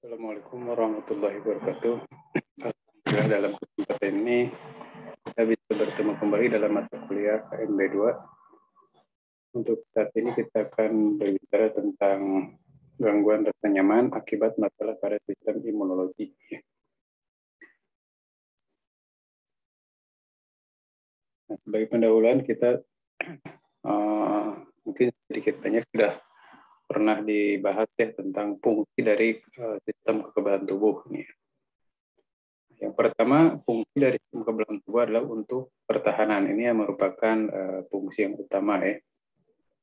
Assalamualaikum warahmatullahi wabarakatuh. Alhamdulillah dalam kesempatan ini kita bisa bertemu kembali dalam mata kuliah KMB2. Untuk saat ini kita akan berbicara tentang gangguan rasa nyaman akibat masalah pada sistem imunologi. Nah, sebagai pendahuluan kita mungkin sedikit banyak sudah pernah dibahas ya tentang fungsi dari sistem kekebalan tubuh ini. Yang pertama, fungsi dari sistem kekebalan tubuh adalah untuk pertahanan. Ini yang merupakan fungsi yang utama ya.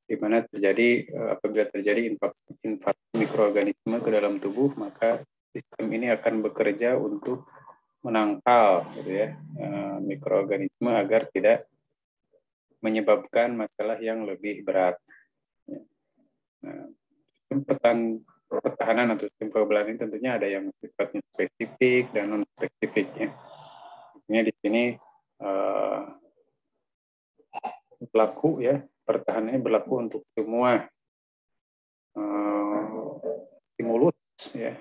Di mana apabila terjadi invasi mikroorganisme ke dalam tubuh, maka sistem ini akan bekerja untuk menangkal gitu ya, mikroorganisme agar tidak menyebabkan masalah yang lebih berat. Nah, pertahanan atau sistem kekebalan ini tentunya ada yang sifatnya spesifik dan non spesifik ya. Artinya di sini berlaku ya, pertahanannya berlaku untuk semua stimulus ya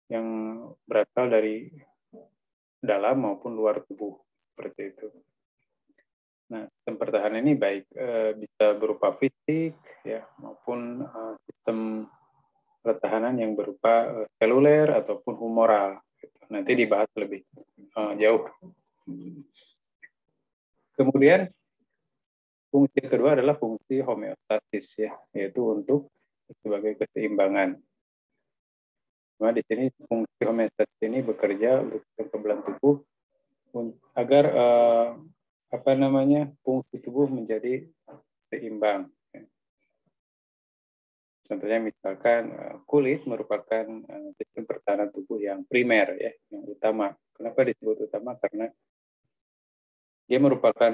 yang berasal dari dalam maupun luar tubuh seperti itu. Nah, sistem pertahanan ini baik bisa berupa fisik ya maupun sistem pertahanan yang berupa seluler ataupun humoral. Gitu. Nanti dibahas lebih jauh. Kemudian fungsi kedua adalah fungsi homeostasis ya, yaitu untuk sebagai keseimbangan. Nah, di sini fungsi homeostasis ini bekerja untuk sistem kekebalan tubuh agar fungsi tubuh menjadi seimbang. Contohnya misalkan kulit merupakan sistem pertahanan tubuh yang primer ya, yang utama. Kenapa disebut utama? Karena dia merupakan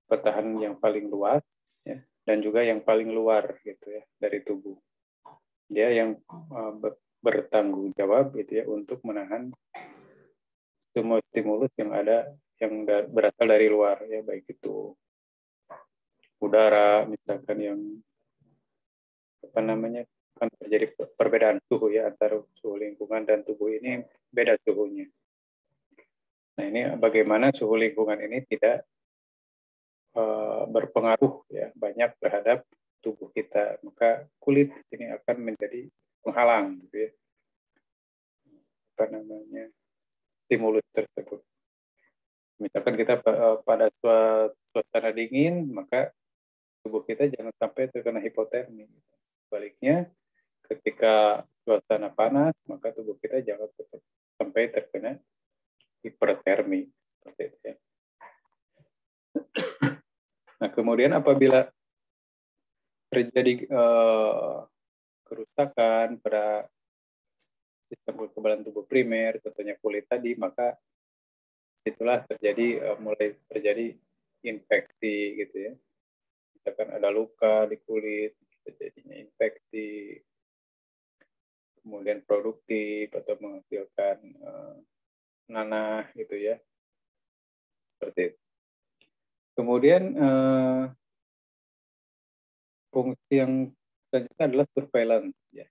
pertahanan yang paling luas ya, dan juga yang paling luar gitu ya dari tubuh. Dia yang bertanggung jawab gitu ya untuk menahan semua stimulus yang ada yang berasal dari luar ya, baik itu udara misalkan yang kan terjadi perbedaan suhu ya antara suhu lingkungan dan tubuh ini beda suhunya. Nah, ini bagaimana suhu lingkungan ini tidak berpengaruh ya banyak terhadap tubuh kita, maka kulit ini akan menjadi penghalang gitu ya. Stimulus tersebut. Misalkan kita pada suasana dingin, maka tubuh kita jangan sampai terkena hipotermi. Sebaliknya, ketika suasana panas, maka tubuh kita jangan sampai terkena hipertermi. Seperti itu ya. Nah, kemudian apabila terjadi kerusakan pada sistem kekebalan tubuh primer, contohnya kulit tadi, maka itulah mulai terjadi infeksi gitu ya. Misalkan ada luka di kulit, terjadinya infeksi, kemudian produktif atau menghasilkan nanah gitu ya, seperti itu. Kemudian fungsi yang selanjutnya adalah surveillance ya.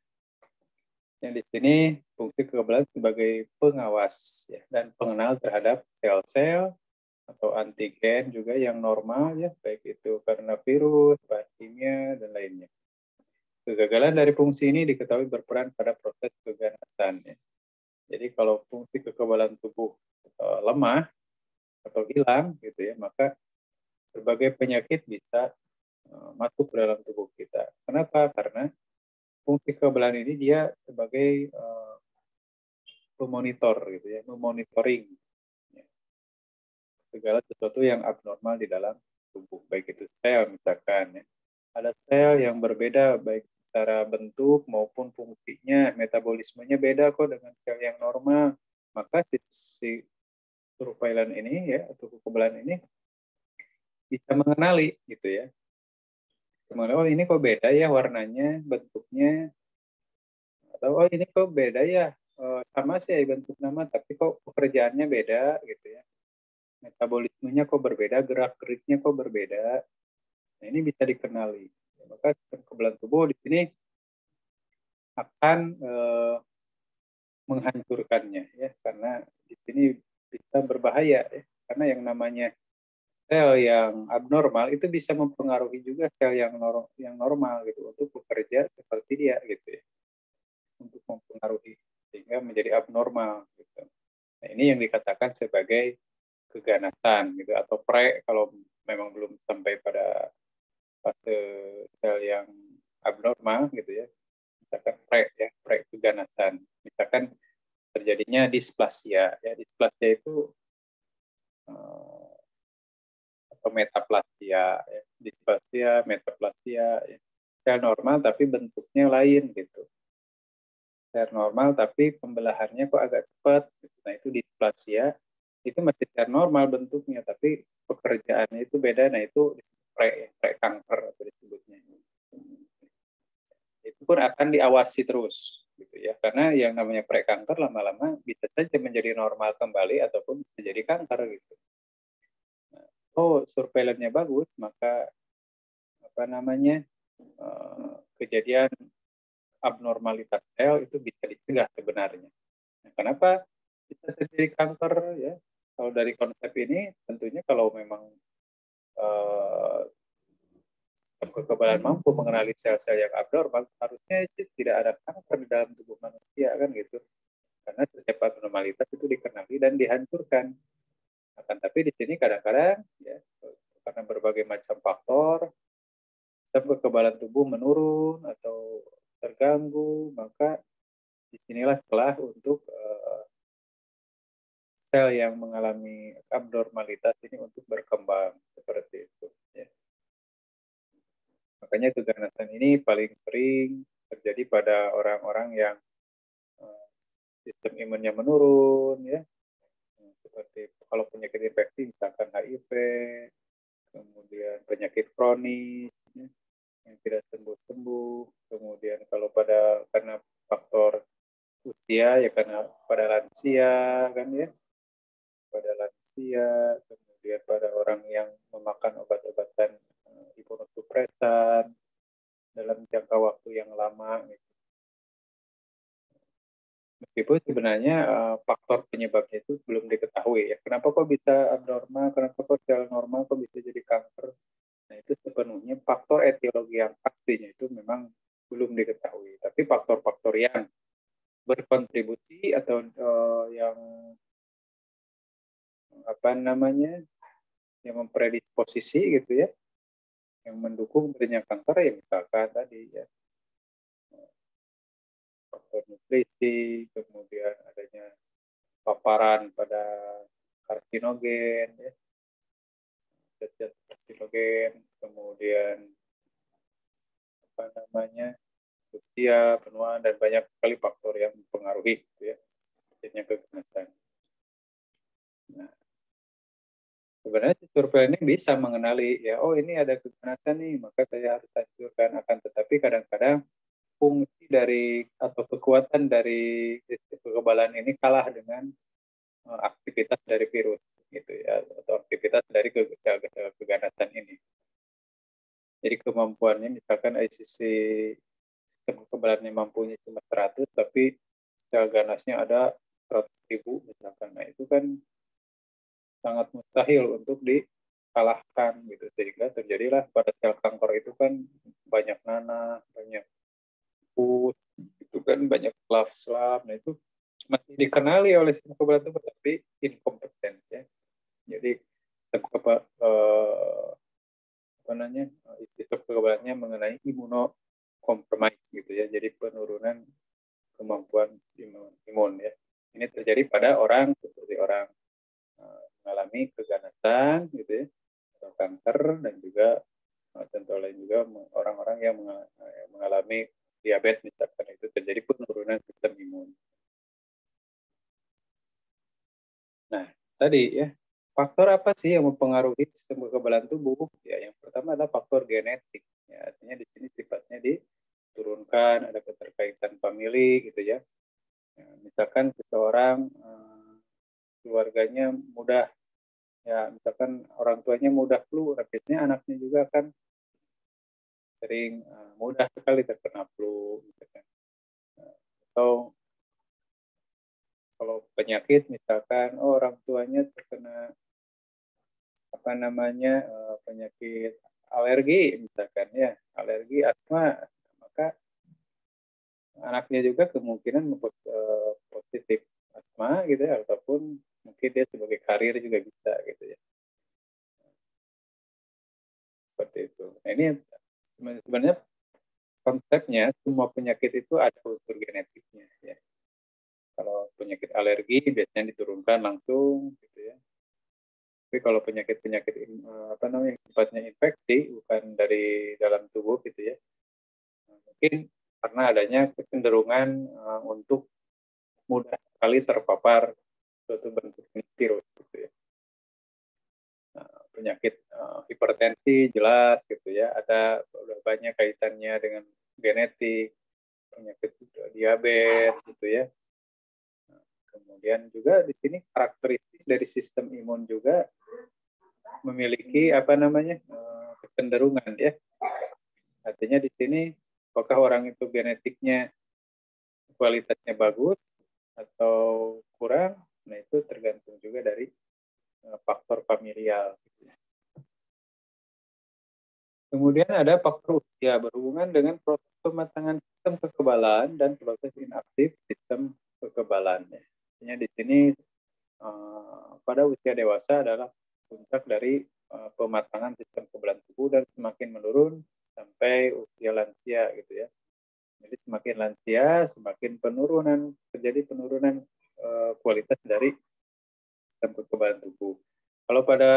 Yang di sini fungsi kekebalan sebagai pengawas ya, dan pengenal terhadap sel-sel atau antigen juga yang normal ya, baik itu karena virus, bahan kimia, dan lainnya. Kegagalan dari fungsi ini diketahui berperan pada proses keganasan ya. Jadi kalau fungsi kekebalan tubuh lemah atau hilang gitu ya, maka berbagai penyakit bisa masuk ke dalam tubuh kita. Kenapa? Karena fungsi kekebalan ini dia sebagai pemonitor gitu ya, memonitoring ya, segala sesuatu yang abnormal di dalam tubuh, baik itu sel misalkan ya. Ada sel yang berbeda baik secara bentuk maupun fungsinya, metabolismenya beda kok dengan sel yang normal. Maka si surveillance ini ya atau kekebalan ini bisa mengenali gitu ya. Mengenali, oh ini kok beda ya warnanya, bentuknya, atau oh ini kok beda ya, sama sih bentuk nama tapi kok pekerjaannya beda gitu ya. Metabolismenya kok berbeda, gerak-geriknya kok berbeda. Nah, ini bisa dikenali. Maka kekebalan tubuh di sini akan menghancurkannya ya, karena di sini bisa berbahaya ya, karena yang namanya sel yang abnormal itu bisa mempengaruhi juga sel yang normal gitu untuk bekerja seperti dia gitu ya, untuk mempengaruhi sehingga menjadi abnormal gitu. Nah, ini yang dikatakan sebagai keganasan gitu, atau kalau memang belum sampai pada fase sel yang abnormal gitu ya, misalkan keganasan, misalkan terjadinya displasia ya. Displasia itu atau metaplasia ya. Displasia, metaplasia ya. Sel normal tapi bentuknya lain gitu. Sel normal tapi pembelahannya kok agak cepat gitu. Nah, itu displasia. Itu masih sel normal bentuknya tapi pekerjaannya itu beda. Nah, itu kanker atau disebutnya. Itu pun akan diawasi terus gitu ya, karena yang namanya prekanker lama-lama bisa saja menjadi normal kembali ataupun bisa jadi kanker gitu. Nah, surveillance-nya bagus, maka kejadian abnormalitas sel itu bisa dicegah sebenarnya. Nah, kenapa bisa terjadi kanker ya? Kalau dari konsep ini tentunya kalau memang kekebalan mampu mengenali sel-sel yang abnormal, harusnya tidak ada kanker di dalam tubuh manusia kan gitu. Karena setiap abnormalitas itu dikenali dan dihancurkan. Akan tapi di sini kadang-kadang ya, karena berbagai macam faktor, kekebalan tubuh menurun atau terganggu, maka disinilah celah untuk sel yang mengalami abnormalitas ini untuk berkembang seperti itu. Ya. Makanya keganasan ini paling sering terjadi pada orang-orang yang sistem imunnya menurun, ya, seperti kalau penyakit infeksi misalkan HIV, kemudian penyakit kronis ya, yang tidak sembuh-sembuh, kemudian kalau karena faktor usia ya karena pada lansia kan ya, pada lansia, kemudian pada orang yang memakan obat-obatan imunosupresan dalam jangka waktu yang lama gitu. Meskipun sebenarnya faktor penyebabnya itu belum diketahui ya. Kenapa kok bisa abnormal, kenapa kok sel normal kok bisa jadi kanker. Nah, itu sepenuhnya faktor etiologi yang pastinya itu memang belum diketahui. Tapi faktor-faktor yang berkontribusi atau yang yang mempredisposisi gitu ya, yang mendukung terjadinya kanker ya misalkan tadi ya faktor nutrisi, kemudian adanya paparan pada karsinogen ya, zat-zat karsinogen, kemudian usia, penuaan, dan banyak sekali faktor yang mempengaruhi gitu ya, terjadinya keganasan. Nah, sebenarnya si survei ini bisa mengenali ya, oh ini ada keganasan nih, maka saya harus hancurkan. Akan tetapi kadang-kadang fungsi dari atau kekuatan dari sistem kekebalan ini kalah dengan aktivitas dari virus gitu ya, atau aktivitas dari gejala keganasan ini. Jadi kemampuannya misalkan ICC sistem kekebalannya mampunya cuma 100, tapi sel ganasnya ada 100.000 misalkan. Nah, itu kan sangat mustahil untuk dikalahkan gitu, sehingga terjadilah pada sel kanker itu kan banyak nanah, banyak pus, itu kan banyak slaf. Nah, itu masih dikenali oleh sistem kekebalan tubuh tapi inkompeten ya. Jadi sistem kekebalannya mengenai imunokompromis gitu ya. Jadi penurunan kemampuan imun ya. Ini terjadi pada orang seperti orang mengalami keganasan gitu ya, atau kanker, dan juga contoh lain juga orang-orang yang mengalami diabetes misalkan, itu terjadi penurunan sistem imun. Nah, tadi ya, faktor apa sih yang mempengaruhi sistem kekebalan tubuh? Ya, yang pertama adalah faktor genetik. Ya, artinya di sini sifatnya diturunkan, ada keterkaitan famili gitu ya. Ya, misalkan seseorang keluarganya mudah, ya misalkan orang tuanya mudah flu, rapidnya anaknya juga akan sering mudah sekali terkena flu. Misalkan. Atau kalau penyakit misalkan orang tuanya terkena penyakit alergi misalkan ya, alergi asma, maka anaknya juga kemungkinan positif asma gitu ya, ataupun mungkin dia sebagai karir juga bisa gitu ya, seperti itu. Nah, ini sebenarnya konsepnya semua penyakit itu ada unsur genetiknya ya. Kalau penyakit alergi biasanya diturunkan langsung gitu ya. Tapi kalau penyakit-penyakit sifatnya infeksi bukan dari dalam tubuh gitu ya, mungkin karena adanya kecenderungan untuk mudah sekali terpapar suatu bentuk virus gitu ya. Nah, penyakit hipertensi jelas gitu ya, ada udah banyak kaitannya dengan genetik, penyakit diabetes gitu ya. Nah, kemudian juga di sini karakteristik dari sistem imun juga memiliki kecenderungan ya. Artinya di sini apakah orang itu genetiknya kualitasnya bagus atau kurang, nah itu tergantung juga dari faktor familial. Kemudian ada faktor usia berhubungan dengan proses pematangan sistem kekebalan dan proses inaktif sistem kekebalannya. Artinya di sini pada usia dewasa adalah puncak dari pematangan sistem kekebalan tubuh dan semakin menurun sampai usia lansia gitu ya. Jadi semakin lansia, semakin terjadi penurunan kualitas dari sistem kekebalan tubuh. Kalau pada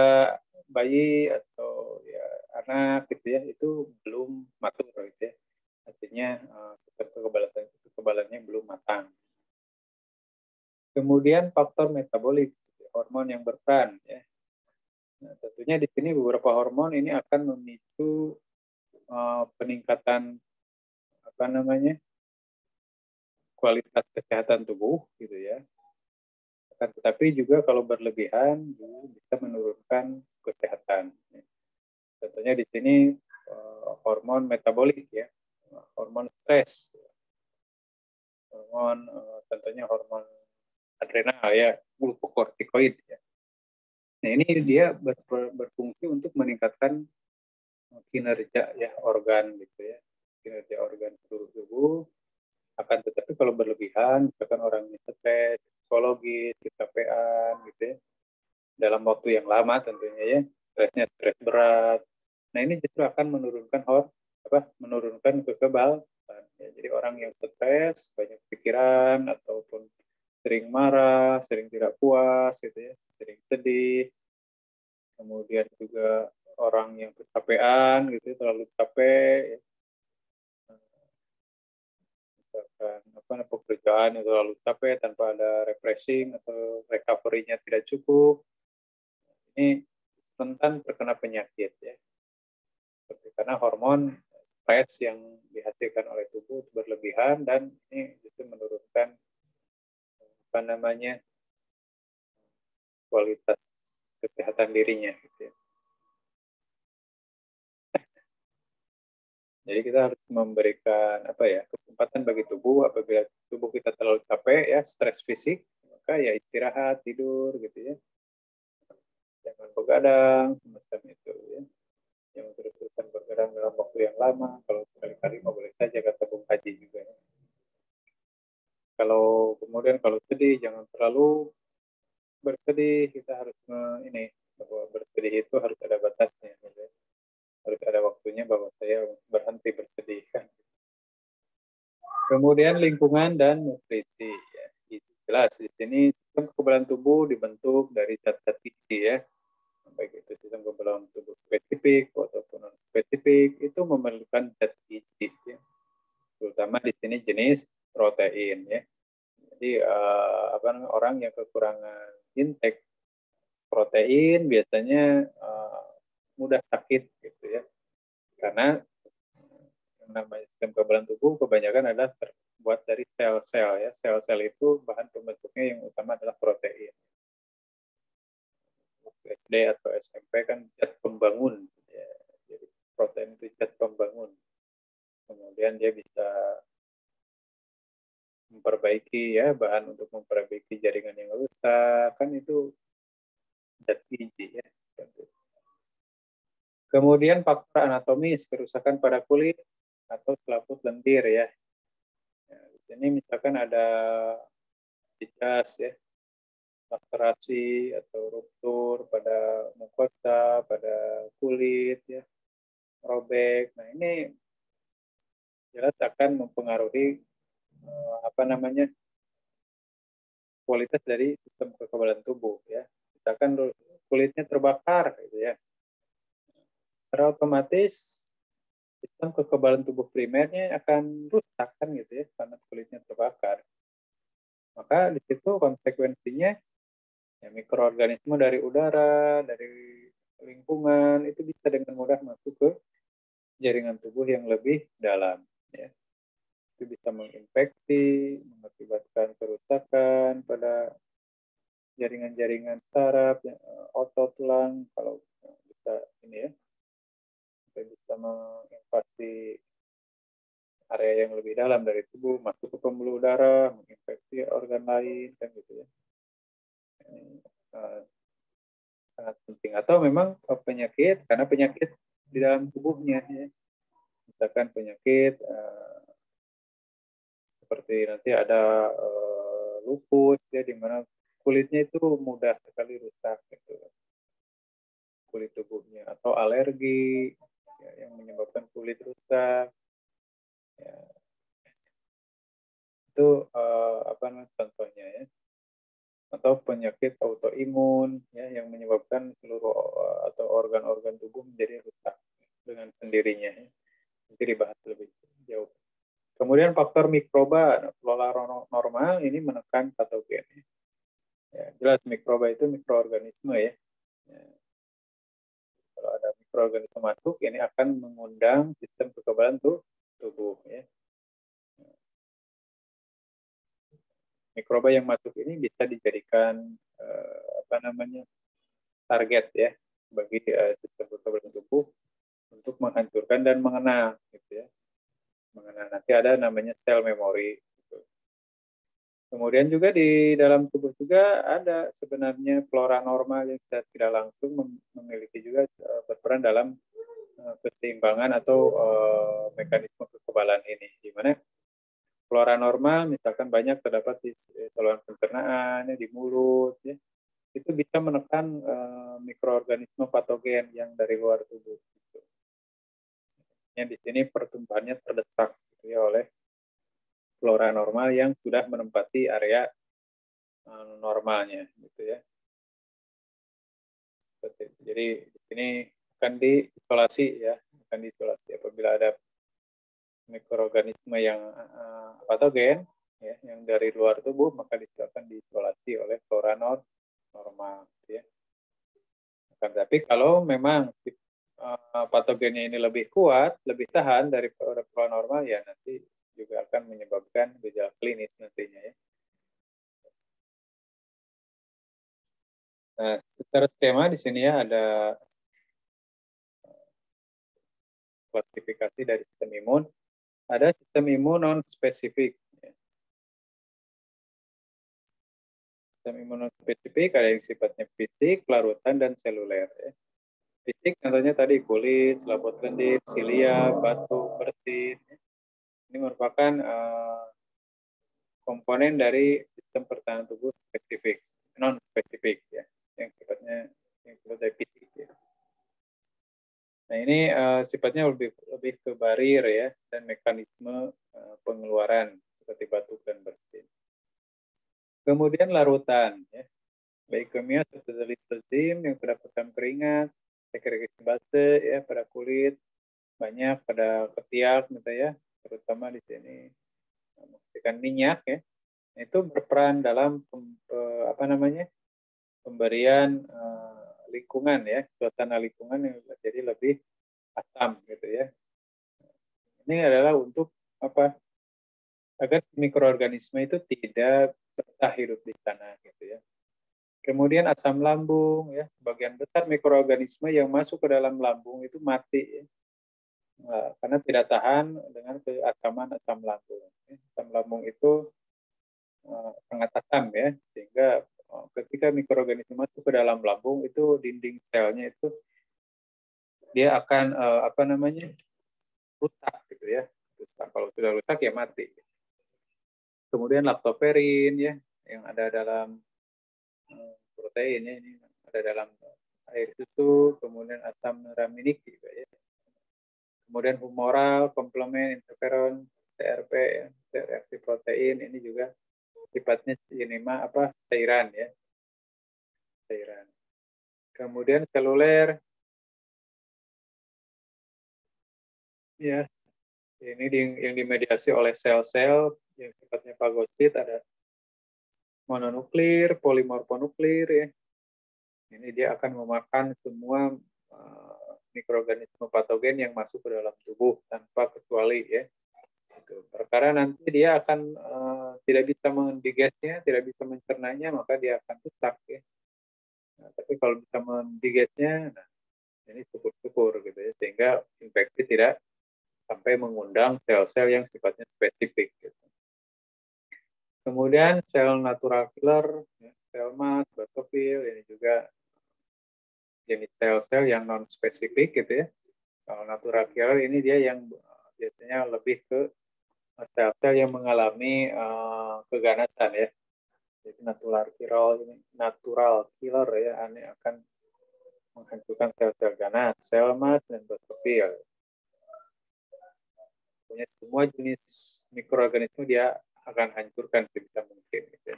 bayi atau ya anak gitu ya, itu belum matur gitu ya. Artinya sistem kekebalannya belum matang. Kemudian faktor metabolik, hormon yang berperan ya. Nah, tentunya di sini beberapa hormon ini akan memicu peningkatan kualitas kesehatan tubuh gitu ya. Tetapi juga kalau berlebihan bisa menurunkan kesehatan. Tentunya di sini hormon metabolik ya, hormon stres, tentunya hormon adrenal ya, glukokortikoid ya. Nah ini dia berfungsi untuk meningkatkan kinerja ya organ gitu ya, kinerja organ seluruh tubuh. Akan tetapi kalau berlebihan, misalkan orang ini stres, psikologis, kecapean gitu ya, dalam waktu yang lama tentunya ya, stresnya stres berat. Nah ini justru akan menurunkan kekebalan. Ya, jadi orang yang stres, banyak pikiran ataupun sering marah, sering tidak puas gitu ya, sering sedih. Kemudian juga orang yang kecapean gitu, terlalu capek, ya. Misalkan pekerjaan yang terlalu capek tanpa ada refreshing atau recovery-nya tidak cukup, ini rentan terkena penyakit ya. Karena hormon stres yang dihasilkan oleh tubuh berlebihan dan ini justru menurunkan kualitas kesehatan dirinya gitu ya. Jadi kita harus memberikan kesempatan bagi tubuh apabila tubuh kita terlalu capek ya, stres fisik, maka ya istirahat, tidur gitu ya. Jangan begadang semacam itu ya. Yang terus-terusan bergerak dalam waktu yang lama, kalau sekali-kali boleh saja kata Bung Haji juga ya. Kalau sedih jangan terlalu bersedih, kita harus bahwa bersedih itu harus ada batasnya gitu. Harus ada waktunya bahwa saya berhenti bersedih kan. Kemudian lingkungan dan nutrisi ya. Itu jelas di sini sistem kekebalan tubuh dibentuk dari zat-zat gizi ya. Baik itu sistem kekebalan tubuh spesifik ataupun non spesifik itu memerlukan zat gizi ya. Terutama di sini jenis protein ya. Jadi orang yang kekurangan intake protein biasanya mudah sakit gitu ya. Karena yang namanya sistem kekebalan tubuh kebanyakan adalah terbuat dari sel-sel ya. Sel-sel itu bahan pembentuknya yang utama adalah protein. SD atau SMP kan zat pembangun. Ya. Jadi protein itu zat pembangun. Kemudian dia bisa ya, bahan untuk memperbaiki jaringan yang rusak, kan itu zat gizi ya. Kemudian faktor anatomis, kerusakan pada kulit atau selaput lendir ya. Ya, di sini misalkan ada jas ya, laserasi atau ruptur pada mukosa, pada kulit ya, robek. Nah, ini jelas akan mempengaruhi apa namanya, kualitas dari sistem kekebalan tubuh ya. Misalkan kulitnya terbakar gitu ya. Secara otomatis sistem kekebalan tubuh primernya akan rusak kan gitu ya, karena kulitnya terbakar. Maka di situ konsekuensinya ya, mikroorganisme dari udara, dari lingkungan itu bisa dengan mudah masuk ke jaringan tubuh yang lebih dalam ya. Itu bisa menginfeksi, mengakibatkan kerusakan pada jaringan-jaringan saraf, otot, tulang, kalau bisa ini ya, bisa menginvasi area yang lebih dalam dari tubuh, masuk ke pembuluh darah, menginfeksi organ lain, kan gitu ya. Ini sangat penting. Atau memang penyakit, karena penyakit di dalam tubuhnya, ya. Misalkan penyakit seperti nanti ada lupus, ya, di mana kulitnya itu mudah sekali rusak, gitu. Kulit tubuhnya, atau alergi ya, yang menyebabkan kulit rusak. Ya. Itu apa namanya contohnya ya. Atau penyakit autoimun ya, yang menyebabkan seluruh atau organ-organ tubuh menjadi rusak dengan sendirinya ya. Nanti dibahas lebih jauh. Kemudian faktor mikroba, flora normal ini menekan patogen. Ya, jelas mikroba itu mikroorganisme ya. Ya. Kalau ada mikroorganisme masuk, ini akan mengundang sistem kekebalan tubuh ya. Mikroba yang masuk ini bisa dijadikan apa namanya target ya bagi sistem kekebalan tubuh untuk menghancurkan dan mengenal, gitu ya. Mengenal, nanti ada namanya sel memori. Gitu. Kemudian juga di dalam tubuh juga ada sebenarnya flora normal yang tidak langsung memiliki juga berperan dalam keseimbangan atau mekanisme kekebalan ini, di mana flora normal misalkan banyak terdapat di saluran pencernaan, di mulut, ya, itu bisa menekan mikroorganisme patogen yang dari luar tubuh. Gitu. Yang di sini pertumbuhannya terdesak gitu ya, oleh flora normal yang sudah menempati area normalnya, gitu ya. Jadi di sini akan diisolasi ya, akan diisolasi apabila ada mikroorganisme yang patogen ya, yang dari luar tubuh, maka akan diisolasi oleh flora normal ya. Tapi kalau memang patogennya ini lebih kuat, lebih tahan dari flora normal, ya nanti juga akan menyebabkan gejala klinis nantinya ya. Nah, secara skema di sini ya ada klasifikasi dari sistem imun. Ada sistem imun non-spesifik. Sistem imun non-spesifik ada yang sifatnya fisik, larutan, dan seluler. Ya. Fisik contohnya tadi kulit, selaput lendir, silia, batu, bersin. Ini merupakan komponen dari sistem pertahanan tubuh spesifik, non-spesifik ya, yang sifatnya dari fisik. Ya. Nah ini sifatnya lebih ke barir ya, dan mekanisme pengeluaran seperti batuk dan bersin. Kemudian larutan ya, leukemia seperti limfosim yang mendapatkan keringat, sekresi base ya pada kulit, banyak pada ketiak gitu ya, terutama di sini menghasilkan minyak ya. Itu berperan dalam apa namanya pemberian lingkungan ya, suasana lingkungan yang jadi lebih asam gitu ya. Ini adalah untuk apa? Agar mikroorganisme itu tidak betah hidup di sana gitu ya. Kemudian asam lambung ya, sebagian besar mikroorganisme yang masuk ke dalam lambung itu mati ya. Nah, karena tidak tahan dengan keasaman asam lambung. Asam lambung itu sangat asam ya, sehingga ketika mikroorganisme masuk ke dalam lambung itu dinding selnya itu dia akan apa namanya rusak gitu ya. Rusak. Kalau sudah rusak ya mati. Kemudian laktoferin ya yang ada dalam protein ya, ini ada dalam air susu, kemudian asam neraminiki juga ya. Kemudian humoral, komplement, interferon, TRP, ya, reaksi protein ini juga sifatnya ini apa cairan ya, cairan. Kemudian seluler ya, ini yang dimediasi oleh sel-sel yang sifatnya fagosit, ada mononuklir, polimorfonuklir ya. Ini dia akan memakan semua mikroorganisme patogen yang masuk ke dalam tubuh tanpa kecuali ya. Perkara nanti dia akan tidak bisa mendigesnya, tidak bisa mencernanya, maka dia akan rusak ya. Nah, tapi kalau bisa mendigesnya, nah, ini syukur-syukur gitu ya, sehingga infeksi tidak sampai mengundang sel-sel yang sifatnya spesifik. Gitu. Kemudian sel natural killer, ya, sel mast, basophil, ini juga jenis sel-sel yang non spesifik gitu ya. Kalau natural killer ini dia yang biasanya lebih ke sel-sel yang mengalami keganasan ya. Jadi natural killer ya, ini akan menghancurkan sel-sel ganas, sel mast dan basophil. Punya semua jenis mikroorganisme dia akan hancurkan sebisa mungkin. Gitu.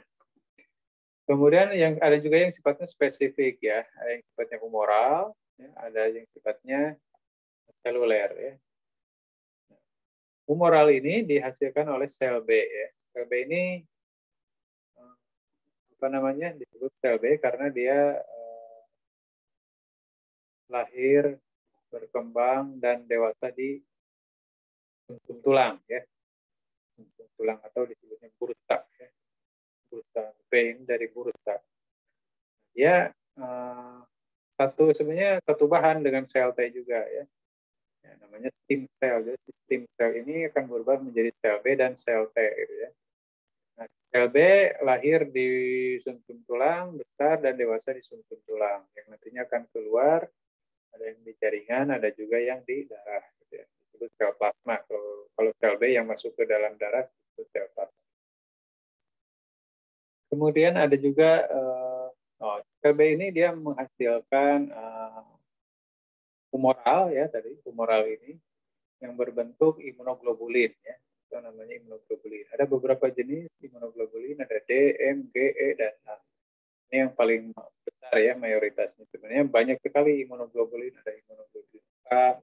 Kemudian yang ada juga yang sifatnya spesifik ya, ada yang sifatnya humoral, ya, ada yang sifatnya seluler ya. Humoral ini dihasilkan oleh sel B ya. Sel B ini apa namanya disebut sel B karena dia lahir, berkembang dan dewasa di sumsum tulang ya. Sumsum tulang atau disebutnya bursa ya. Bursa vein dari bursa. Dia sebenarnya satu bahan dengan sel T juga ya. Ya, namanya stem cell. Jadi stem cell ini akan berubah menjadi sel B dan sel T gitu ya. Nah, sel B lahir di sumsum tulang besar dan dewasa di sumsum tulang yang nantinya akan keluar, ada yang di jaringan, ada juga yang di darah gitu ya. Itu sel plasma. Kalau sel B yang masuk ke dalam darah itu sel plasma. Kemudian ada juga sel B ini dia menghasilkan humoral ya tadi, humoral ini yang berbentuk imunoglobulin ya. Itu namanya imunoglobulin. Ada beberapa jenis imunoglobulin, ada D, M, G, E, dan A. Ini yang paling besar ya mayoritasnya. Sebenarnya banyak sekali imunoglobulin, ada imunoglobulin A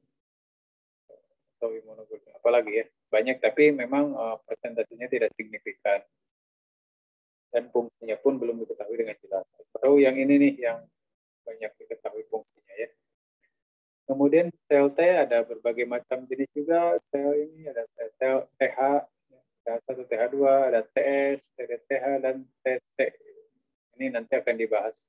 atau imunoglobulin apalagi ya. Banyak tapi memang persentasenya tidak signifikan. Dan fungsinya pun belum diketahui dengan jelas. Baru yang ini nih yang banyak diketahui fungsinya ya. Kemudian sel T ada berbagai macam jenis juga. Sel ini ada sel TH, TH1, TH2, ada TS, TDTH, dan TT. Ini nanti akan dibahas.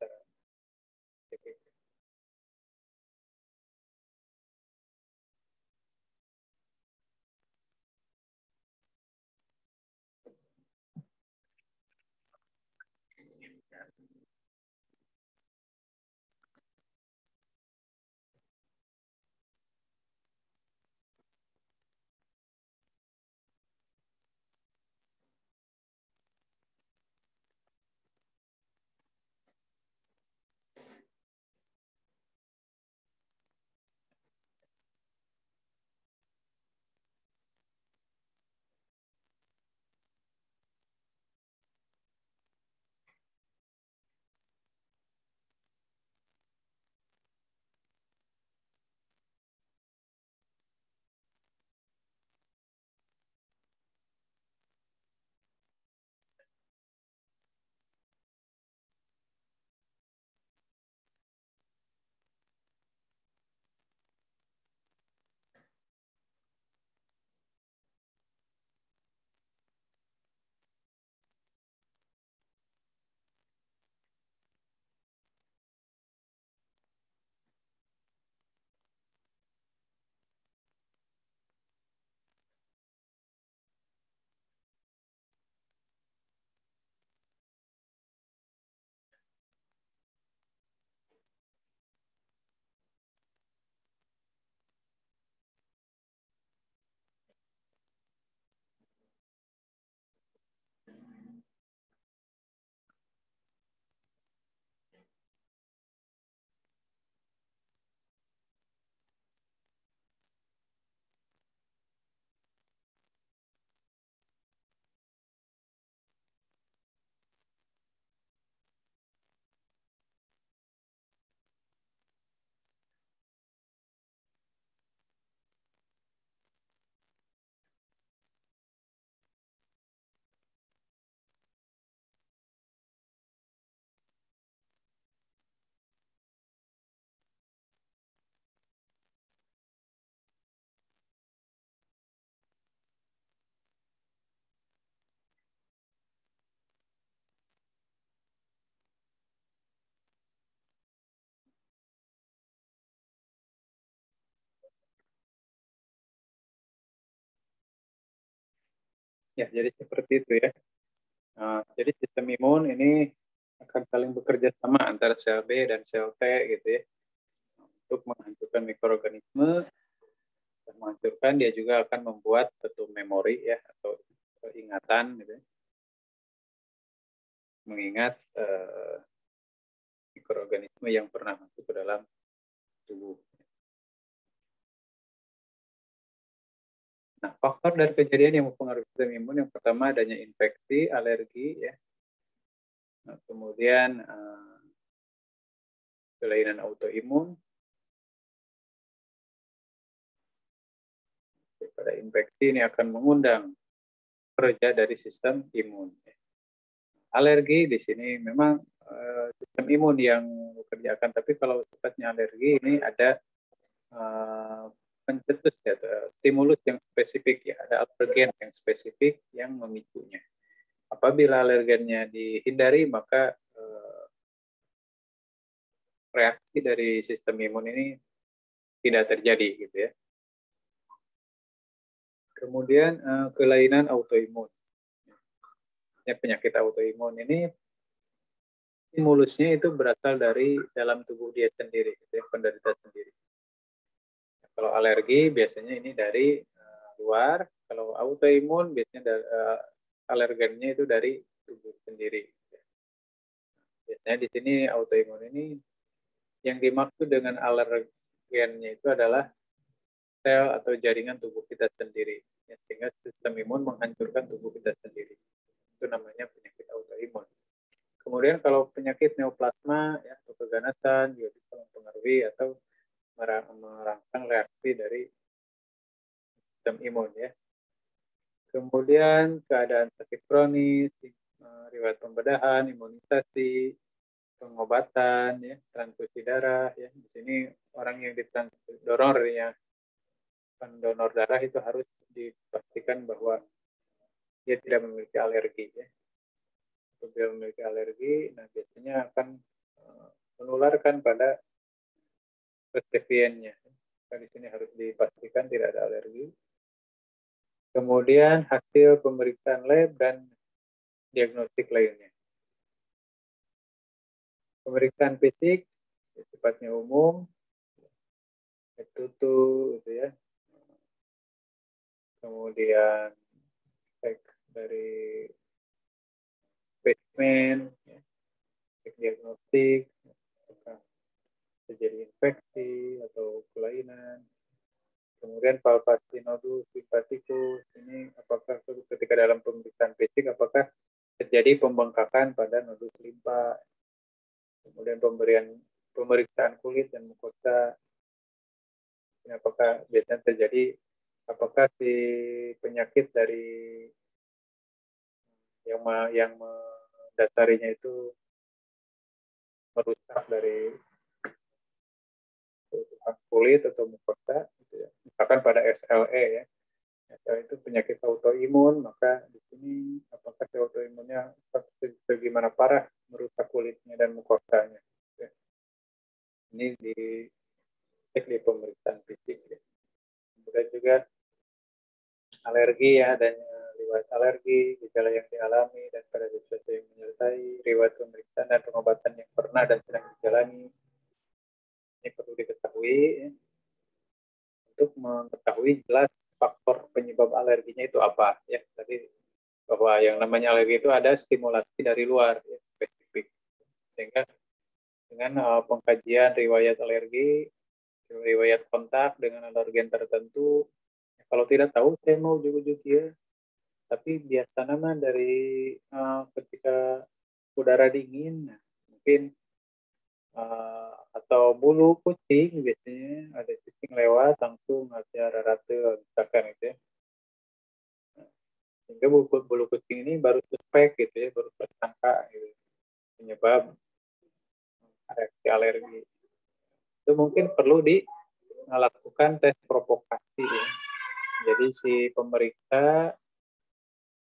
Ya, jadi seperti itu ya. Jadi sistem imun ini akan saling bekerja sama antara sel B dan sel T gitu ya, untuk menghancurkan mikroorganisme. Dan menghancurkan, dia juga akan membuat satu memori ya, atau ingatan gitu ya, mengingat mikroorganisme yang pernah masuk ke dalam tubuh. Nah, faktor dan kejadian yang mempengaruhi sistem imun yang pertama adanya infeksi, alergi ya. Nah, kemudian kelainan autoimun. Pada infeksi ini akan mengundang kerja dari sistem imun. Alergi di sini memang sistem imun yang bekerjakan, tapi kalau sifatnya alergi ini ada pencetus ya, stimulus yang spesifik ya, ada alergen yang spesifik yang memicunya. Apabila alergennya dihindari, maka reaksi dari sistem imun ini tidak terjadi gitu ya. Kemudian kelainan autoimun. Penyakit autoimun ini stimulusnya itu berasal dari dalam tubuh dia sendiri, gitu ya, penderita sendiri. Kalau alergi biasanya ini dari luar, kalau autoimun biasanya alergennya itu dari tubuh sendiri. Biasanya di sini autoimun ini yang dimaksud dengan alergennya itu adalah sel atau jaringan tubuh kita sendiri, sehingga sistem imun menghancurkan tubuh kita sendiri. Itu namanya penyakit autoimun. Kemudian kalau penyakit neoplasma ya, atau keganasan juga bisa mempengaruhi atau merangsang reaksi dari sistem imun ya. Kemudian keadaan sakit kronis, riwayat pembedahan, imunisasi, pengobatan, ya, transfusi darah, ya. Di sini orang yang pendonor darah itu harus dipastikan bahwa dia tidak memiliki alergi, ya. Apabila memiliki alergi, nah biasanya akan menularkan pada resipiennya. Nah, di sini harus dipastikan tidak ada alergi. Kemudian hasil pemeriksaan lab dan diagnostik lainnya. Pemeriksaan fisik sifatnya umum, tutu, gitu ya. Kemudian cek dari spesimen, ya. Cek diagnostik, apakah terjadi infeksi atau kelainan. Kemudian palpasi nodus simpatikus, ini apakah ketika dalam pemeriksaan fisik apakah terjadi pembengkakan pada nodus limpa. Kemudian pemeriksaan kulit dan mukosa, apakah biasanya terjadi, apakah si penyakit dari yang mendasarinya itu merusak dari kulit atau mukosa, gitu ya. Misalkan pada SLE ya, SLE itu penyakit autoimun, maka di sini apakah autoimunnya bagaimana parah merusak kulitnya dan mukosanya. Ya. Ini dicek di pemeriksaan fisik. Ya. Kemudian juga alergi ya, dan riwayat alergi, gejala yang dialami dan pada sesuatu yang menyertai, riwayat pemeriksaan dan pengobatan yang pernah dan sedang dijalani. Ini perlu diketahui ya, untuk mengetahui jelas faktor penyebab alerginya itu apa ya. Tadi bahwa yang namanya alergi itu ada stimulasi dari luar ya, spesifik. Sehingga dengan pengkajian riwayat alergi, riwayat kontak dengan alergen tertentu, kalau tidak tahu saya mau ujuk-ujuk ya, tapi biasa nama dari ketika udara dingin, nah, mungkin atau bulu kucing, biasanya ada kucing lewat langsung ada rarate misalkan gitu ya. Sehingga bulu kucing ini baru suspek gitu ya, baru tersangka gitu, penyebab reaksi alergi. Itu mungkin perlu dilakukan tes provokasi ya. Jadi si pemeriksa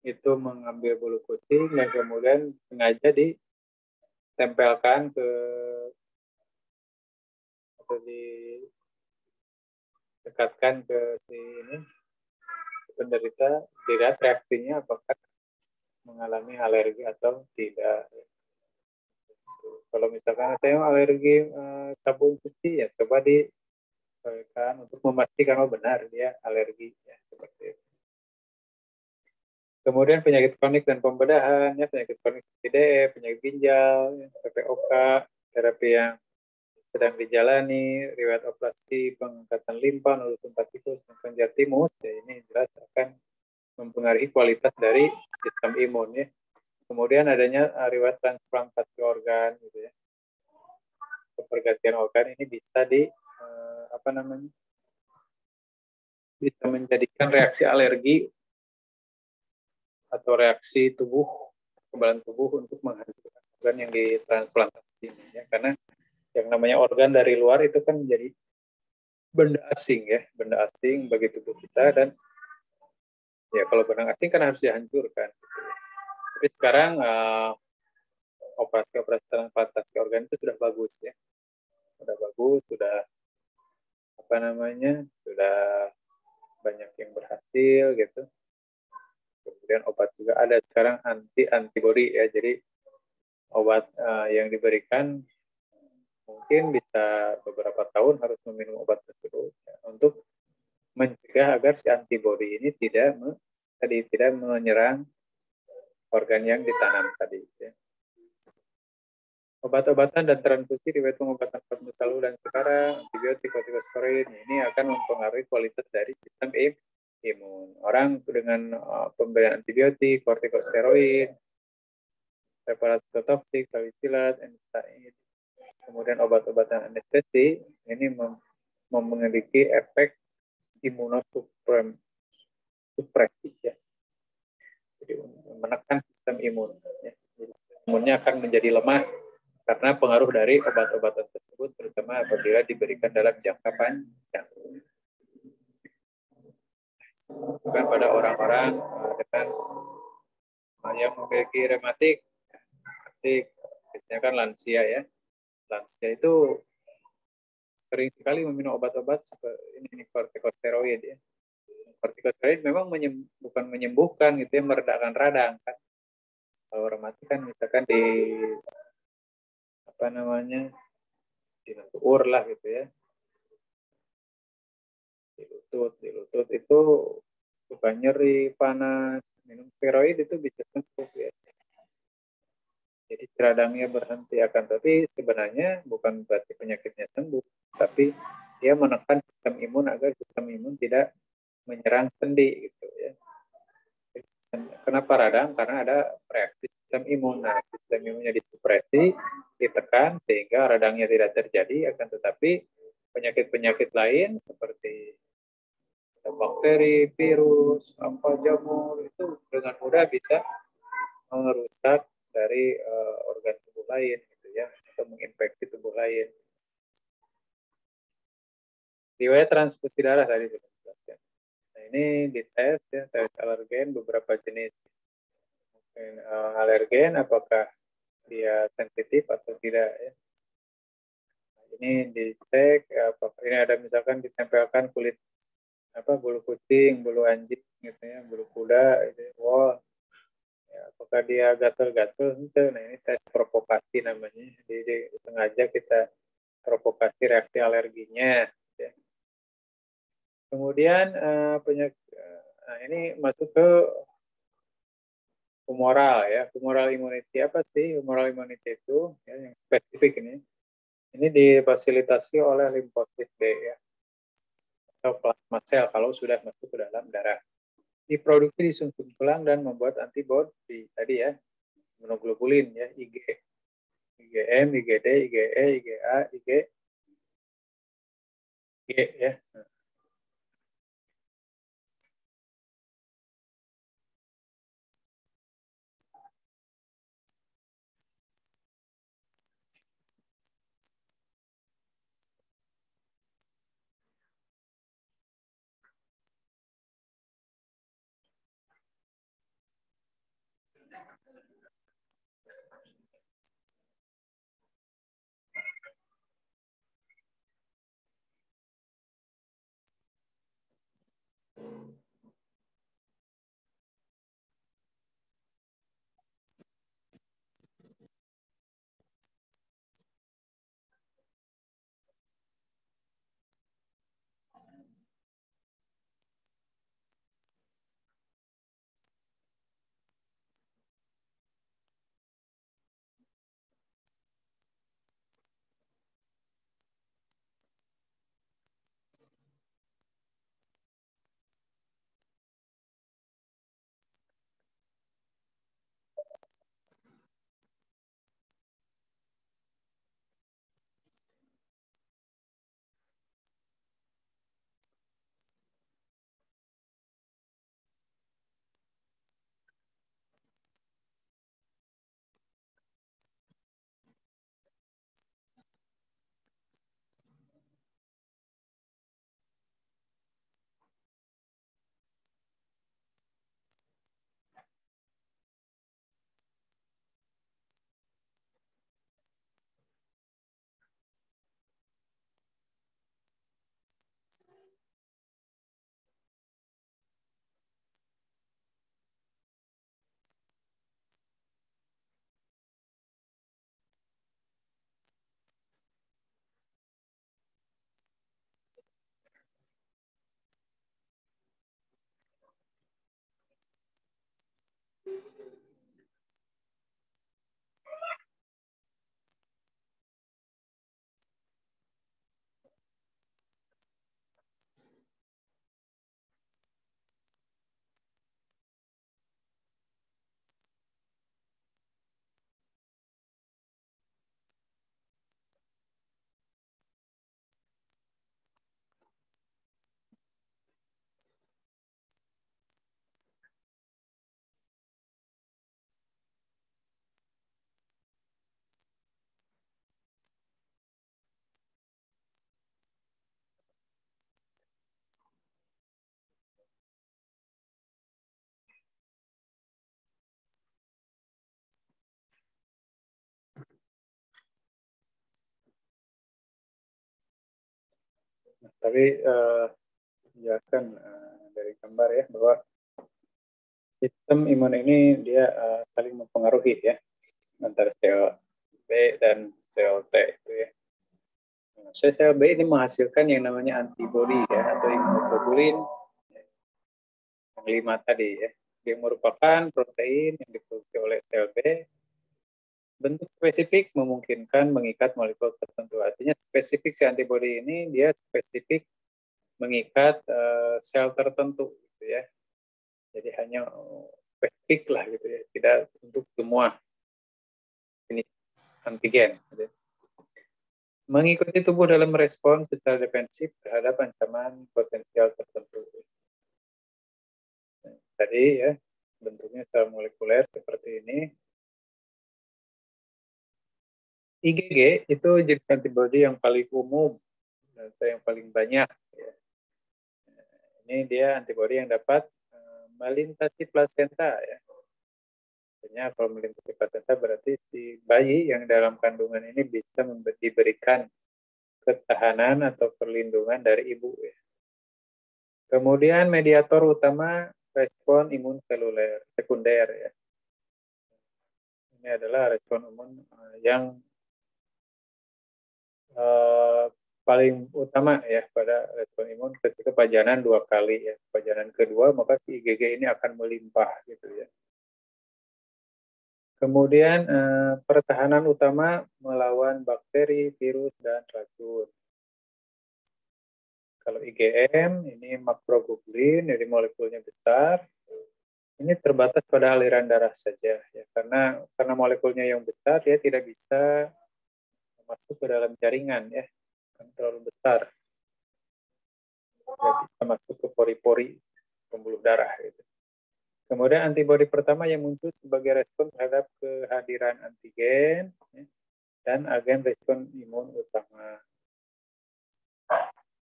itu mengambil bulu kucing dan kemudian sengaja ditempelkan ke atau didekatkan ke si ini, penderita dilihat reaksinya apakah mengalami alergi atau tidak. Kalau misalkan ada yang alergi sabun cuci, ya coba disesuaikan untuk memastikan benar dia alergi, ya, seperti itu. Kemudian penyakit kronik dan pembedahan, ya, penyakit kronik DE, penyakit ginjal, ya, PPOK, terapi yang sedang dijalani, riwayat operasi pengangkatan limpa, nodus simpatikus, konjaktimus, ya, ini jelas akan mempengaruhi kualitas dari sistem imun, ya. Kemudian adanya riwayat transplantasi organ, gitu ya. Pergantian organ ini bisa bisa menjadikan reaksi alergi atau reaksi kekebalan tubuh untuk menghancurkan organ yang ditransplantasi ini, ya. Karena yang namanya organ dari luar itu kan menjadi benda asing, ya, benda asing bagi tubuh kita, dan ya kalau benda asing kan harus dihancurkan. Tapi sekarang operasi-operasi transplantasi organ itu sudah bagus, ya, sudah bagus, sudah sudah banyak yang berhasil gitu. Kemudian obat juga ada sekarang antibody, ya, jadi obat yang diberikan mungkin bisa beberapa tahun harus meminum obat tersebut, ya, untuk mencegah agar si antibody ini tidak menyerang organ yang ditanam tadi, ya. Obat-obatan dan transfusi riwayat pengobatan dulu dan sekarang antibiotik, kortikosteroid ini akan mempengaruhi kualitas dari sistem imun. Orang dengan pemberian antibiotik, kortikosteroid, preparat toksik, salicilat, NSAID, kemudian obat-obatan anestesi ini memiliki efek imunosupresif, ya. Jadi menekan sistem imun, ya. Imunnya akan menjadi lemah karena pengaruh dari obat-obatan tersebut, terutama apabila diberikan dalam jangka panjang. Bukan pada orang-orang dengan yang memiliki rematik, biasanya kan lansia, ya. Lansia itu sering sekali meminum obat-obat seperti ini kortikosteroid, ya. Kortikosteroid memang bukan menyembuhkan gitu, ya, meredakan radang kan. Kalau rematik kan misalkan di lentur lah gitu, ya. Di lutut itu suka nyeri, panas, minum steroid itu bisa sembuh, ya. Jadi radangnya berhenti, tapi sebenarnya bukan berarti penyakitnya sembuh, tapi dia menekan sistem imun agar sistem imun tidak menyerang sendi, gitu, ya. Kenapa radang? Karena ada reaksi sistem imun. Nah, sistem imunnya disupresi, ditekan sehingga radangnya tidak terjadi, tetapi penyakit-penyakit lain seperti bakteri, virus, jamur itu dengan mudah bisa merusak dari organ tubuh lain, gitu, ya, atau menginfeksi tubuh lain. Riwayat transfusi darah tadi sudah dijelaskan. Nah, ini dites, ya, tes alergen beberapa jenis. Mungkin alergen apakah dia sensitif atau tidak, ya. Nah, ini dicek apakah ini ada misalkan ditempelkan kulit bulu kucing, bulu anjing gitu, ya, bulu kuda gitu. Wow. Ya, apakah dia gatel-gatel itu. Nah, ini tes provokasi namanya. Jadi sengaja kita provokasi reaksi alerginya, ya. Kemudian ini masuk ke humoral, ya. Humoral immunity apa sih? Humoral immunity itu, ya, yang spesifik ini. Ini difasilitasi oleh limfosit B, ya, atau plasma sel kalau sudah masuk ke dalam darah. Diproduksi di sumsum tulang dan membuat antibodi tadi, ya, imunoglobulin, ya, IgM, IgD, IgE, IgA, IgG, ya. Tapi jelaskan dari gambar ya bahwa sistem imun ini dia saling mempengaruhi ya antara sel B dan sel T itu ya. Nah, sel B ini menghasilkan yang namanya antibodi ya atau imunoglobulin yang 5 tadi ya. Dia merupakan protein yang diproduksi oleh sel B. Bentuk spesifik memungkinkan mengikat molekul tertentu. Artinya spesifik si antibodi ini dia spesifik mengikat sel tertentu gitu ya. Jadi hanya spesifik lah gitu ya, tidak untuk semua jenis antigen. Gitu. Mengikuti tubuh dalam respon secara defensif terhadap ancaman potensial tertentu. Nah, tadi ya bentuknya secara molekuler seperti ini. IgG itu jenis antibodi yang paling umum atau yang paling banyak. Ya. Ini dia antibodi yang dapat melintasi plasenta ya. Artinya kalau melintasi plasenta berarti si bayi yang dalam kandungan ini bisa diberikan ketahanan atau perlindungan dari ibu. Ya. Kemudian mediator utama respon imun seluler sekunder ya. Ini adalah respon imun yang paling utama ya pada respon imun ketika pajanan 2 kali ya. Pajanan kedua maka IgG ini akan melimpah gitu ya. Kemudian pertahanan utama melawan bakteri, virus dan racun. Kalau IgM ini makroglobulin, jadi molekulnya besar. Ini terbatas pada aliran darah saja ya karena molekulnya yang besar dia tidak bisa masuk ke dalam jaringan ya, kan terlalu besar. Dia bisa masuk ke pori-pori pembuluh darah gitu. Kemudian antibodi pertama yang muncul sebagai respon terhadap kehadiran antigen ya, dan agen respon imun utama.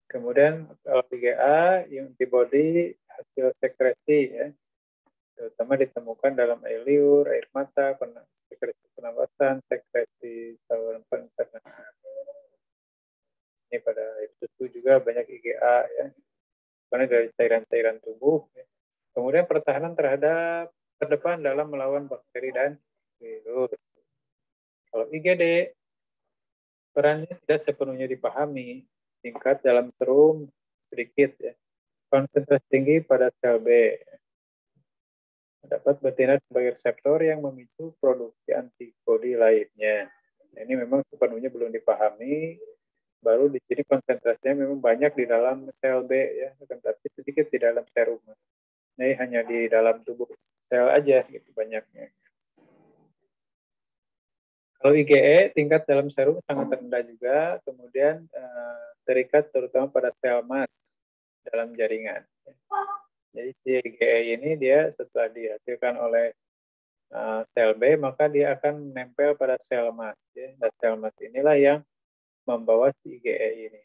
Kemudian kalau IgA, antibodi hasil sekresi ya, terutama ditemukan dalam air liur, air mata, sekresi pernapasan, sekresi saluran pencernaan. Ini pada air susu juga banyak IgA ya, karena dari cairan-cairan tubuh. Ya. Kemudian pertahanan terdepan dalam melawan bakteri dan virus. Kalau IgD, perannya tidak sepenuhnya dipahami. Tingkat dalam serum sedikit ya. Konsentrasi tinggi pada sel B. Dapat bertindak sebagai reseptor yang memicu produksi antibodi lainnya. Nah, ini memang sepenuhnya belum dipahami. Baru di sini konsentrasinya memang banyak di dalam sel B ya, tapi sedikit di dalam serum. Ini hanya di dalam tubuh sel aja gitu banyaknya. Kalau IgE tingkat dalam serum sangat rendah juga, kemudian terikat terutama pada sel mast dalam jaringan. Jadi si IgE ini dia setelah dihasilkan oleh sel B, maka dia akan menempel pada sel mast. Ya. Dan sel mast inilah yang membawa si IgE ini.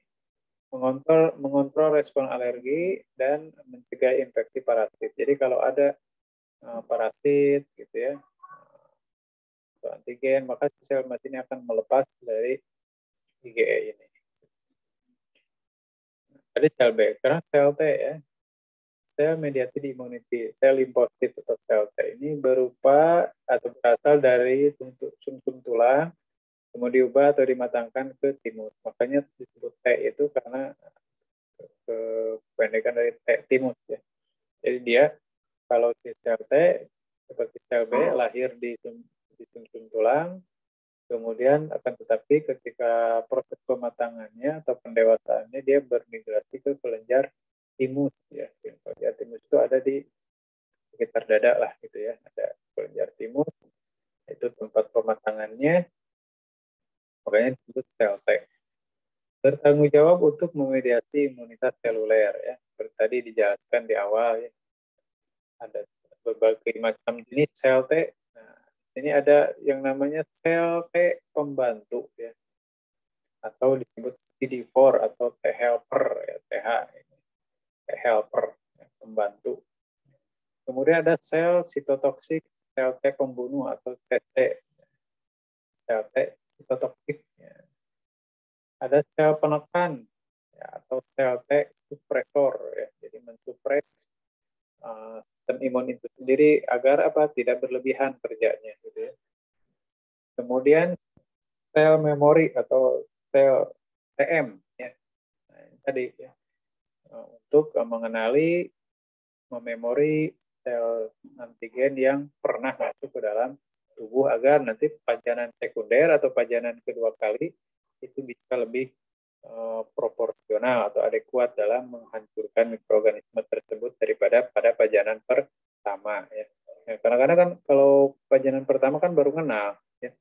Mengontrol respon alergi dan mencegah infeksi parasit. Jadi kalau ada parasit gitu ya, atau antigen, maka sel mati ini akan melepas dari IgE ini. Tadi sel B, sekarang sel T ya. Sel mediated immunity, sel limfosit atau sel T ini berupa atau berasal dari sumsum tulang, kemudian diubah atau dimatangkan ke timus. Makanya disebut T itu karena kependekan dari T, timus ya. Jadi dia kalau si sel T seperti sel B lahir di sumsum tulang, kemudian akan tetapi ketika proses pematangannya atau pendewasaannya dia bermigrasi ke kelenjar timus ya. Kelenjar timus itu ada di sekitar dada lah gitu ya. Ada kelenjar timus, itu tempat pematangannya, makanya disebut sel T. Bertanggung jawab untuk memediasi imunitas seluler ya. Seperti tadi dijelaskan di awal ya. Ada berbagai macam jenis sel T. Nah, ini ada yang namanya sel T pembantu ya. Atau disebut CD4 atau T helper ya, TH ini. T helper ya, pembantu. Kemudian ada sel sitotoksik, sel T pembunuh atau TT. Sel T sitotoksik ya. Ada sel penekan ya, atau sel Jadi agar apa? Tidak berlebihan kerjanya gitu ya. Kemudian sel memori atau sel TM ya. Nah, ini tadi ya. Untuk mengenali, mememori sel antigen yang pernah masuk ke dalam tubuh agar nanti pajanan sekunder atau pajanan kedua kali itu bisa lebih proporsional atau adekuat dalam menghancurkan mikroorganisme tersebut daripada pada pajanan pertama ya. Ya, kadang-kadang kan kalau pajanan pertama kan baru kenal ya,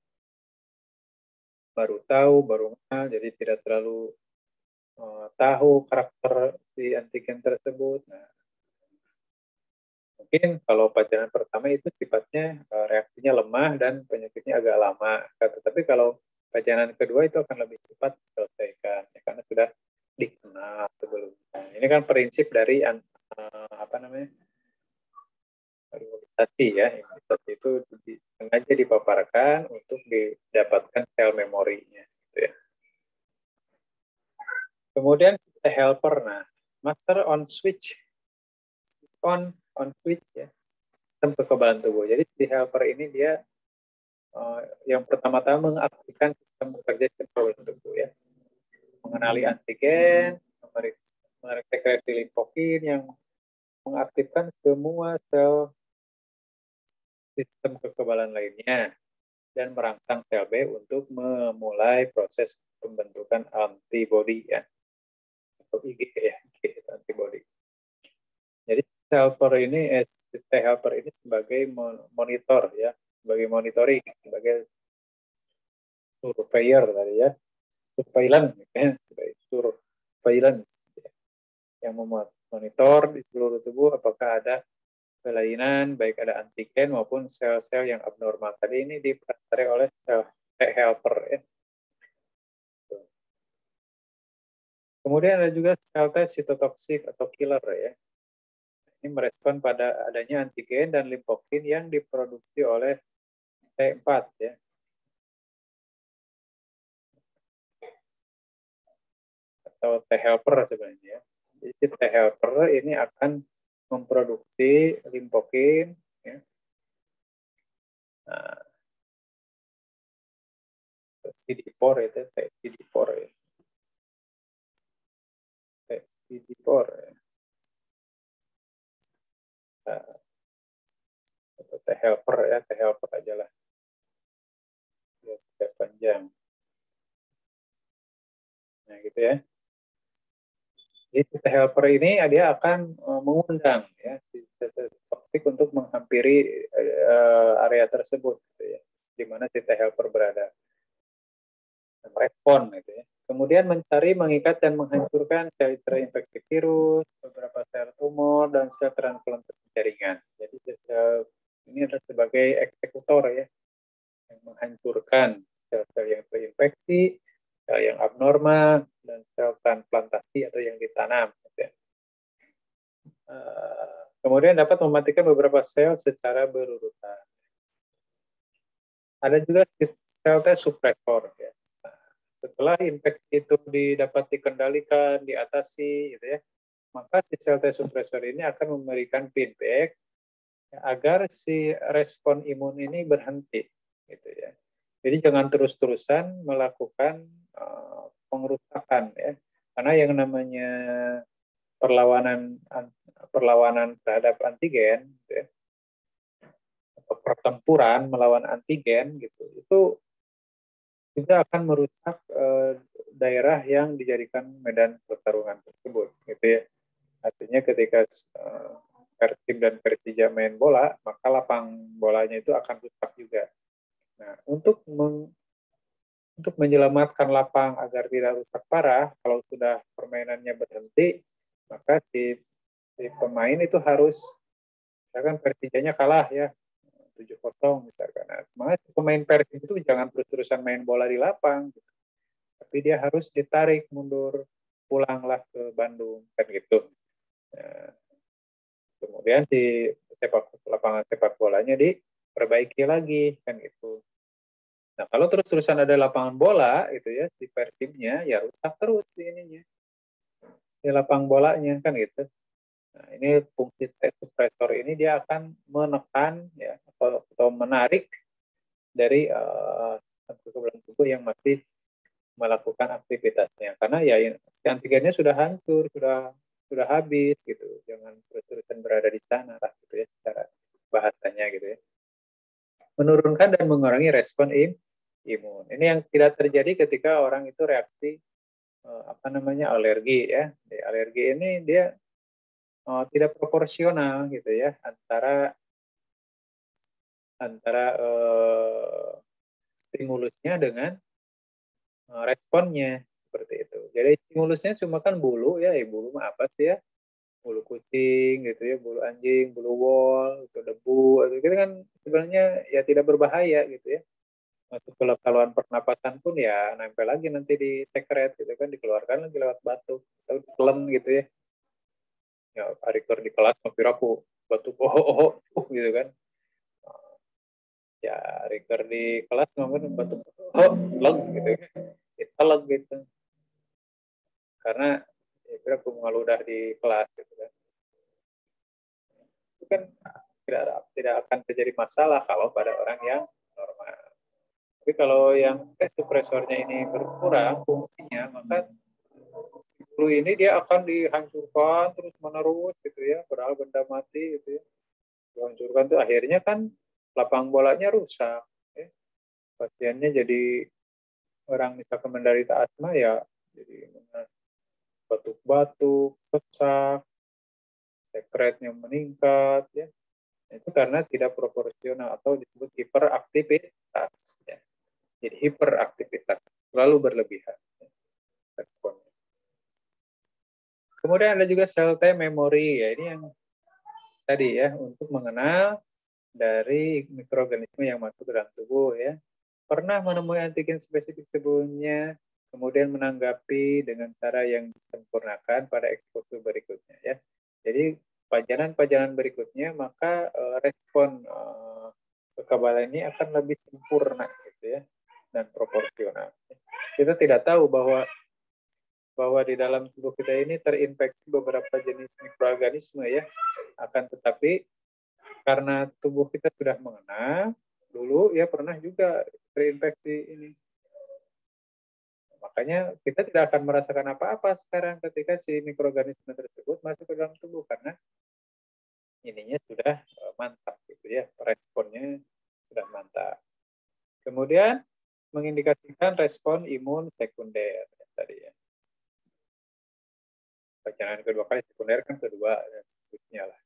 baru tahu, baru kenal, jadi tidak terlalu tahu karakter si antigen tersebut. Nah, mungkin kalau pajanan pertama itu sifatnya reaksinya lemah dan penyakitnya agak lama. Tetapi kalau pajanan kedua itu akan lebih cepat diselesaikan ya, karena sudah dikenal sebelumnya. Ini kan prinsip dari apa namanya, imunisasi ya. Imunisasi itu sengaja dipaparkan untuk didapatkan sel memorinya. Gitu ya. Kemudian helper, nah master on switch, on switch ya, sistem kekebalan tubuh. Jadi si helper ini dia yang pertama-tama mengaktifkan sistem bekerja kekebalan tubuh ya, mengenali antigen, merekresi limfokin yang mengaktifkan semua sel sistem kekebalan lainnya dan merangsang sel B untuk memulai proses pembentukan antibodi ya, atau IG ya, IG antibodi. Jadi helper ini helper ini sebagai monitor ya, sebagai monitoring, sebagai surveyor tadi ya, surveillance ya, surveillance yang memonitor di seluruh tubuh apakah ada kelainan, baik ada antigen maupun sel-sel yang abnormal. Tadi ini dipelajari oleh sel helper ya. Kemudian ada juga sel T sitotoksik atau killer ya. Ini merespon pada adanya antigen dan limfokin yang diproduksi oleh T4 ya. Atau T helper sebenarnya. Jadi T helper ini akan memproduksi limfokin ya. Nah, CD4 itu CD4 ya. CD4 ya. Nah, atau T helper ya, T helper aja lah. Ya, tidak panjang. Nah, gitu ya. Jadi T helper ini dia akan mengundang ya toksik untuk menghampiri area tersebut gitu ya, di mana si T helper berada. Merespon gitu ya. Kemudian mencari, mengikat dan menghancurkan sel terinfeksi virus, beberapa sel tumor dan sel transplantasi jaringan. Jadi sel ini adalah sebagai eksekutor ya, yang menghancurkan sel-sel yang terinfeksi, sel yang abnormal, dan sel transplantasi atau yang ditanam. Gitu ya. Kemudian dapat mematikan beberapa sel secara berurutan. Ada juga sel T supresor ya. Setelah infeksi itu dapat dikendalikan, diatasi, gitu ya, maka si sel T suppressor ini akan memberikan feedback agar si respon imun ini berhenti, gitu ya. Jadi jangan terus-terusan melakukan pengerusakan, ya, karena yang namanya perlawanan terhadap antigen, gitu ya, atau pertempuran melawan antigen, gitu, itu juga akan merusak daerah yang dijadikan medan pertarungan tersebut, gitu ya. Artinya ketika Persib dan Persija main bola, maka lapang bolanya itu akan rusak juga. Nah, untuk menyelamatkan lapang agar tidak rusak parah, kalau sudah permainannya berhenti, maka si pemain itu harus, misalkan Persijanya kalah ya, 7-0 misalkan. Nah, maka pemain Persib itu jangan terus-terusan main bola di lapang, gitu. Tapi dia harus ditarik mundur, pulanglah ke Bandung, kan gitu. Nah, kemudian di lapangan sepak bolanya diperbaiki lagi, kan gitu. Nah, kalau terus-terusan ada lapangan bola, itu ya, di Persibnya, ya rusak terus di ininya, di lapang bolanya, kan gitu. Nah, ini fungsi T suppressor ini dia akan menekan ya atau menarik dari kekebalan tubuh yang masih melakukan aktivitasnya. Karena ya antigennya sudah hancur, sudah habis gitu. Jangan terus-terusan berada di sana lah gitu ya secara bahasanya gitu ya. Menurunkan dan mengurangi respon imun. Ini yang tidak terjadi ketika orang itu reaksi alergi ya. Alergi ini dia tidak proporsional gitu ya antara stimulusnya dengan responnya seperti itu. Jadi stimulusnya cuma kan bulu ya, bulu mah apa sih ya? Bulu kucing gitu ya, bulu anjing, bulu wol, itu debu, itu kan sebenarnya ya tidak berbahaya gitu ya. Masuk ke saluran pernapasan pun ya nempel lagi nanti di sekret gitu kan, dikeluarkan lagi lewat batuk atau telan gitu ya. Ya hari di kelas mampir aku batuk gitu kan. Ya reker di kelas ngomong batuk leg gitu kan. Leg gitu. Karena ya kira aku ngeludah di kelas gitu kan. Itu kan tidak akan terjadi masalah kalau pada orang yang normal. Tapi kalau yang tes supresornya ini berkurang fungsinya, maka flu ini dia akan dihancurkan terus menerus gitu ya, padahal benda mati gitu ya. Dihancurkan tuh akhirnya kan lapang bolanya rusak. Ya. Pasiennya jadi orang misalkan menderita asma ya jadi batuk-batuk, sesak, sekretnya meningkat ya. Itu karena tidak proporsional atau disebut hiperaktivitas ya. Jadi hiperaktivitas selalu berlebihan responnya. Kemudian ada juga sel T memory ya, ini yang tadi ya untuk mengenal dari mikroorganisme yang masuk ke dalam tubuh ya. Pernah menemui antigen spesifik tubuhnya, kemudian menanggapi dengan cara yang disempurnakan pada eksposur berikutnya ya. Jadi pajanan-pajanan berikutnya maka respon kekebalan ini akan lebih sempurna gitu ya dan proporsional. Kita tidak tahu bahwa di dalam tubuh kita ini terinfeksi beberapa jenis mikroorganisme ya. Akan tetapi karena tubuh kita sudah mengenal dulu ya pernah juga terinfeksi ini. Makanya kita tidak akan merasakan apa-apa sekarang ketika si mikroorganisme tersebut masuk ke dalam tubuh karena ininya sudah mantap gitu ya, responnya sudah mantap. Kemudian mengindikasikan respon imun sekunder tadi ya. Jangan kedua kali, sekunder kan kedua ya, sebutnya lah.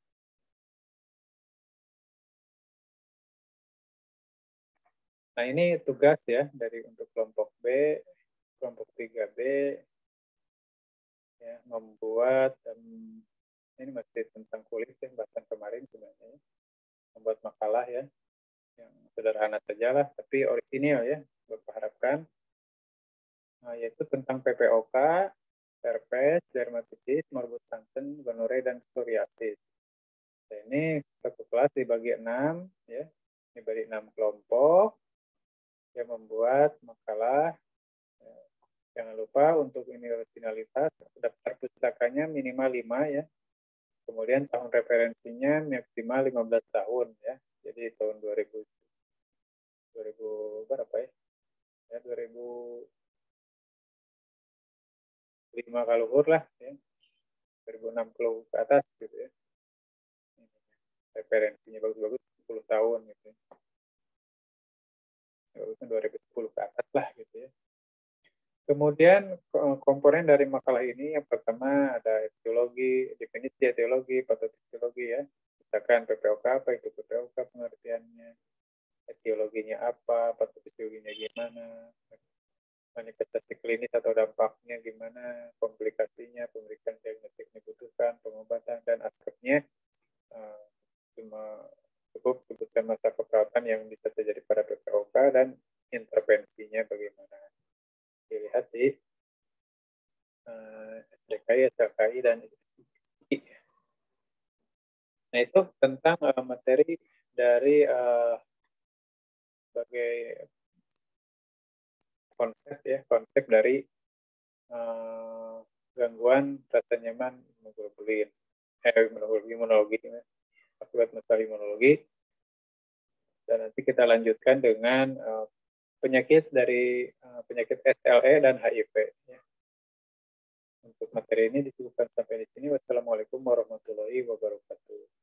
Nah ini tugas ya dari untuk kelompok B, kelompok 3B ya, membuat ini masih tentang kulit ya, bahkan kemarin sebenarnya membuat makalah ya yang sederhana saja lah tapi orisinil ya berharapkan yaitu tentang PPOK, herpes, dermatitis, morbus Hansen, gonore dan psoriasis. Nah, ini satu kelas dibagi 6 ya, dibagi 6 kelompok yang membuat makalah. Jangan lupa untuk ini originalitas, daftar pustakanya minimal 5 ya. Kemudian tahun referensinya maksimal 15 tahun ya. Jadi tahun 2000 berapa ya? Ya 2005 kalau lah ya. 2006 kalau ke atas gitu ya. Referensinya bagus-bagus 10 tahun gitu ya. Bagusnya 2010 ke atas lah gitu ya. Kemudian komponen dari makalah ini yang pertama ada etiologi, definisi etiologi, patofisiologi ya. Misalkan PPOK apa itu PPOK pengertiannya, etiologinya apa, patofisiologinya gimana, manifestasi klinis atau dampaknya gimana, komplikasinya, pemeriksaan diagnostik dibutuhkan, pengobatan dan aspeknya cuma cukup sebutkan masa keperawatan yang bisa terjadi pada PPOK dan intervensinya bagaimana. Dilihat di SDKI, SLKI, dan ISI. Nah, itu tentang materi dari sebagai konsep dari gangguan rasa nyaman hemoglobin. imunologi, akibat masalah imunologi. Dan nanti kita lanjutkan dengan penyakit penyakit SLE dan HIV. Ya. Untuk materi ini dicukupkan sampai di sini. Wassalamualaikum warahmatullahi wabarakatuh.